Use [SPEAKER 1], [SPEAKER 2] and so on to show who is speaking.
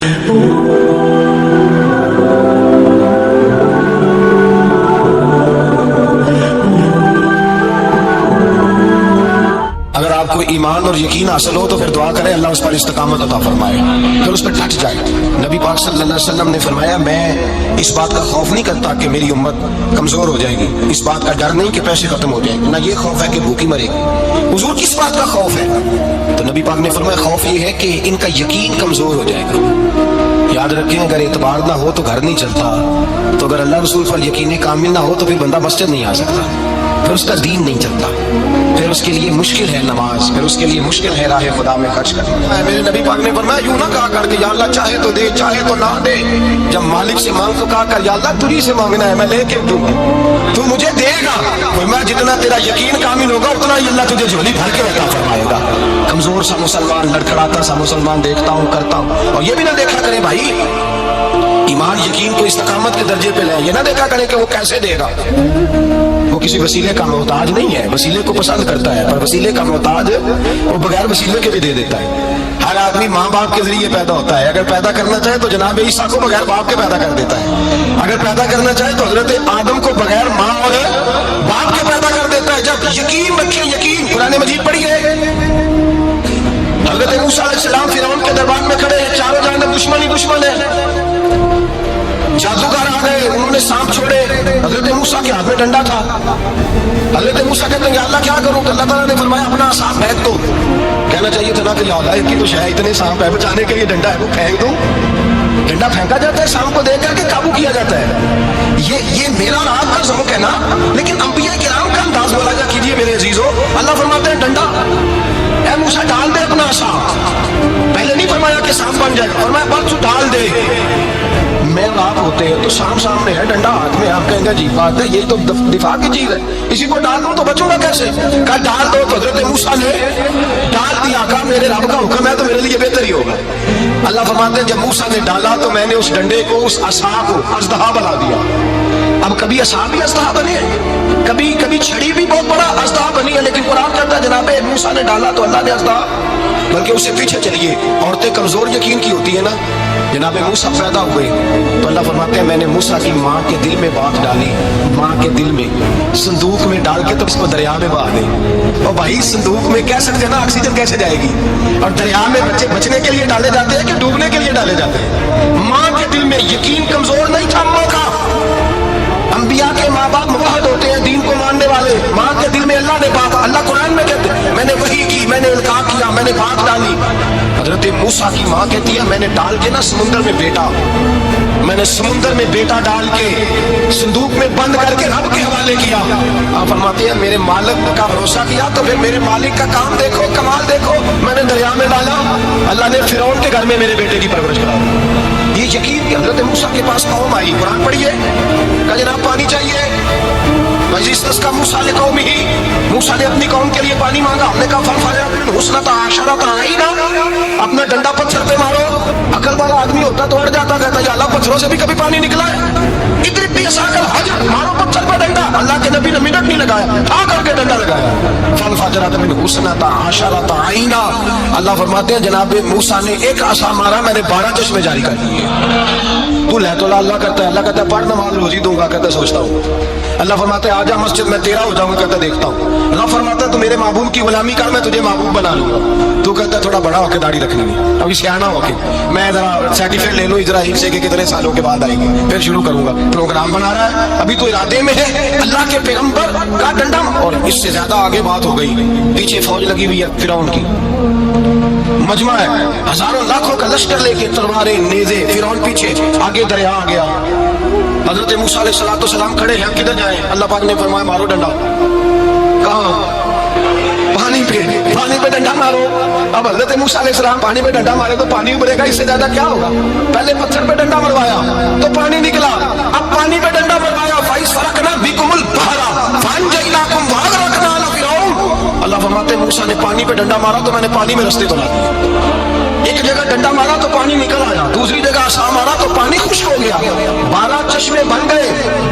[SPEAKER 1] اگر آپ کو ایمان اور یقین حاصل ہو تو پھر دعا کریں اللہ اس پر استقامت عطا فرمائے، پھر اس پر ڈٹ جائے۔ نبی پاک صلی اللہ علیہ وسلم نے فرمایا میں اس بات کا خوف نہیں کرتا کہ میری امت کمزور ہو جائے گی، اس بات کا ڈر نہیں کہ پیسے ختم ہو جائیں، نہ یہ خوف ہے کہ بھوکی مرے گی۔ حضور کس بات کا خوف ہے؟ تو نبی پاک نے فرمایا خوف یہ ہے کہ ان کا یقین کمزور ہو جائے گا۔ یاد رکھیں اگر اعتبار نہ ہو تو گھر نہیں چلتا، تو اگر اللہ رسول پر یقین کامل نہ ہو تو پھر بندہ مسجد نہیں آ سکتا، پھر اس کا دین نہیں چلتا، پھر اس کے لیے مشکل ہے نماز، پھر اس کے لیے مشکل ہے راہ خدا میں خرچ کرنا۔ میرے نبی پاک نے فرمایا یوں نہ کہا کر کہ یا اللہ چاہے تو دے چاہے تو نہ دے، جب مالک سے مانگ تو کہا کر یا اللہ تجھی سے مانگنا ہے میں لے کے دوں گا، تو مجھے دے گا۔ فرمایا جتنا تیرا یقین کامل ہوگا اتنا ہی اللہ تجھے جھولی بھر کے عطا فرمائے گا۔ کمزور سا مسلمان، لڑکھڑاتا سا مسلمان دیکھتا ہوں کرتا ہوں، اور یہ بھی نہ دیکھا کرے بھائی ایمان یقین کو استقامت کے درجے پہ لے، یہ نہ دیکھا کرے کہ وہ کیسے دے گا، وہ کسی وسیلے کا محتاج نہیں ہے، وسیلے کو پسند کرتا ہے، پر وسیلے کا محتاج وہ بغیر وسیلے کے بھی دے دیتا ہے۔ ہر آدمی ماں باپ کے ذریعے پیدا ہوتا ہے، اگر پیدا کرنا چاہے تو جناب عیسیٰ کو بغیر باپ کے پیدا کر دیتا ہے، اگر پیدا کرنا چاہے تو حضرت آدم کو بغیر ماں اور باپ کے پیدا کر دیتا ہے۔ جب یقین رکھے، یقین قرآن مجید پڑھیے، حضرت موسیٰ علیہ السلام فرعون کے دربار میں کھڑے ہیں، چاروں جانب دشمن ہی دشمن ہے، جادوگر آ گئے، انہوں نے سانپ چھوڑے، حضرت موسیٰ کے ہاتھ میں ڈنڈا تھا، حضرت موسیٰ کہتے ہیں یا اللہ کیا کروں؟ تو اللہ تعالیٰ نے فرمایا اپنا سانپ پھینک دو۔ کہنا چاہیے تھا نا کہ یا اللہ ایک کی تو شاید اتنے سانپ ہے بچانے کے لیے ڈنڈا ہے وہ پھینک دو، ڈنڈا پھینکا جاتا ہے، سانپ کو دیکھ کر کے قابو کیا جاتا ہے۔ یہ میرا اور آپ کا ذوق ہے نا، لیکن انبیاء کرام کا انداز مراجعہ کیجیے میرے عزیزو۔ اللہ فرماتے ہیں ڈنڈا، اے موسیٰ ڈال دے اپنا سانپ، پہلے نہیں فرمایا کہ سانپ بن جائے گا، فرمایا بس ڈال دے۔ میں اور آپ ہوتے ہیں تو سامنے ہے ڈنڈا ہاتھ میں، آپ کہیں گے جی بات ہے یہ تو دفاع کی چیز ہے، اسی کو ڈال دوں تو بچوں گا کیسے؟ کہا ڈال دو، تو حضرت موسیٰ نے ڈال دیا، کہا میرے رب کا حکم ہے تو میرے لیے بہتر ہی ہوگا۔ اللہ فرماتے ہیں جب موسیٰ نے ڈالا تو میں نے اس ڈنڈے کو، اس عصا کو اژدہا بنا دیا۔ اب کبھی عصا بھی اژدہا بنے، کبھی چھڑی بھی بہت بڑا اژدہا بنی ہے، لیکن قرآن کہتا ہے جناب موسیٰ نے ڈالا تو اللہ نے اژدہا، بلکہ اس سے پیچھے چلیے عورتیں کمزور یقین کی ہوتی ہے نا، جناب موسیٰ پیدا ہوئے تو اللہ فرماتے ہیں میں نے موسیٰ کی ماں کے دل میں بات ڈالی، ماں کے دل میں صندوق میں ڈال کے تو اس کو دریا میں بہا دے۔ اور بھائی صندوق میں کہہ سکتے ہیں نا آکسیجن کیسے جائے گی، اور دریا میں بچے بچنے کے لیے ڈالے جاتے ہیں کہ ڈوبنے کے لیے ڈالے جاتے ہیں؟ ماں کے دل میں یقین کمزور نہیں تھا ماں کا۔ انبیاء کے ماں باپ موحد ہوتے ہیں، دین کو ماننے والے، ماں کے دل میں اللہ نے بات، اللہ قرآن میں کہتے ہیں میں نے وحی کی، میں نے القاء کیا، میں نے بات ڈالی۔ حضرت موسیٰ کی ماں کہتی ہے میں نے ڈال کے نا سمندر میں بیٹا، میں نے سمندر میں بیٹا ڈال کے صندوق میں بند کر کے رب کے حوالے کیا۔ آپ فرماتے ہیں میرے مالک کا بھروسہ کیا تو پھر میرے مالک کا کام دیکھو، کمال دیکھو، میں نے دریا میں ڈالا، اللہ نے فرعون کے گھر میں میرے بیٹے کی پرورش کرا۔ یہ یقین کہ حضرت موسیٰ کے پاس قوم آئی، قرآن پڑھیے، کہ جناب پانی چاہیے، کا موسیٰ لقومہ، موسیٰ نے اپنی قوم کے لیے پانی مانگا، ہم نے کہا فَلْفَجَرَتْ حُسْنَتَ عَشَرَةَ عَيْنًا، اپنا ڈنڈا پتھر پہ مارو۔ عقل والا آدمی ہوتا تو اڑ جاتا، کہتا یا اللہ پتھروں سے بھی کبھی پانی نکلا ہے؟ اضرب بعصاک الحجر، مارو پتھر پہ ڈنڈا۔ اللہ کے نبی نے منٹ نہیں لگایا، آ کر کے ڈنڈا لگایا، فَلْفَجَرَتْ مِنْ حُسْنَتَ عَشَرَةَ عَيْنًا۔ اللہ فرماتے ہیں جناب موسیٰ نے ایک عصا مارا، میں نے 12 چشمے جاری کر دیے۔ تو لے تو اللہ کرتا ہے، اللہ کہتا ہے پڑھ نماز روزی دوں گا، کہتا ہے سوچتا ہوں۔ اللہ فرماتا ہے آجا مسجد میں تیرا ہو جاؤں گا، کہتا ہے دیکھتا ہوں۔ اللہ فرماتا ہے تو میرے محبوب کی غلامی کر، میں تجھے محبوب بنا لوں گا۔ تو کہتا ہے تھوڑا بڑا ہو کے داڑھی رکھنی ہے، ابھی سیاح ہو کے میں ذرا سرٹیفکیٹ لے لوں اسرائیل سے کہ کتنے سالوں کے بعد آئیں گے، پھر شروع کروں گا۔ پروگرام بنا رہا ہے، ابھی تو ارادے میں ہے اللہ کے پیغمبر کا ڈنڈا، اور اس سے زیادہ آگے بات ہو گئی، پیچھے فوج لگی ہوئی ہے فرعون کی، مجمع ہے، ہزاروں لاکھوں کا لشکر لے کے، تلواریں نیزے، فرعون پیچھے، آگے دریا آ گیا۔ حضرت موسیٰ علیہ السلام کھڑے ہیں، کدھر جائیں؟ اللہ پاک نے فرمایا مارو ڈنڈا۔ کہاں؟ پانی پہ ڈنڈا مارو۔ اب حضرت موسیٰ علیہ السلام پانی پہ ڈنڈا مارے تو پانی ابھرے گا، اس سے زیادہ کیا ہوگا؟ پہلے پتھر پہ ڈنڈا مروایا تو پانی نکلا، اب پانی پہ ڈنڈا مروایا، فَإِذْ فَرَقْنَا بِكُمُ الْبَحْرَ فَأَنْجَيْنَاكُمْ وَأَغْرَقْنَا آلَ فِرْعَوْنَ۔ اللہ فرماتے ہیں موسیٰ نے پانی پہ ڈنڈا مارا تو میں نے پانی میں رستے بنا دیے۔ ایک جگہ ڈنڈا مارا تو پانی نکل آیا، دوسری جگہ عصا مارا تو پانی خشک ہو گیا، 12 چشمے بن گئے،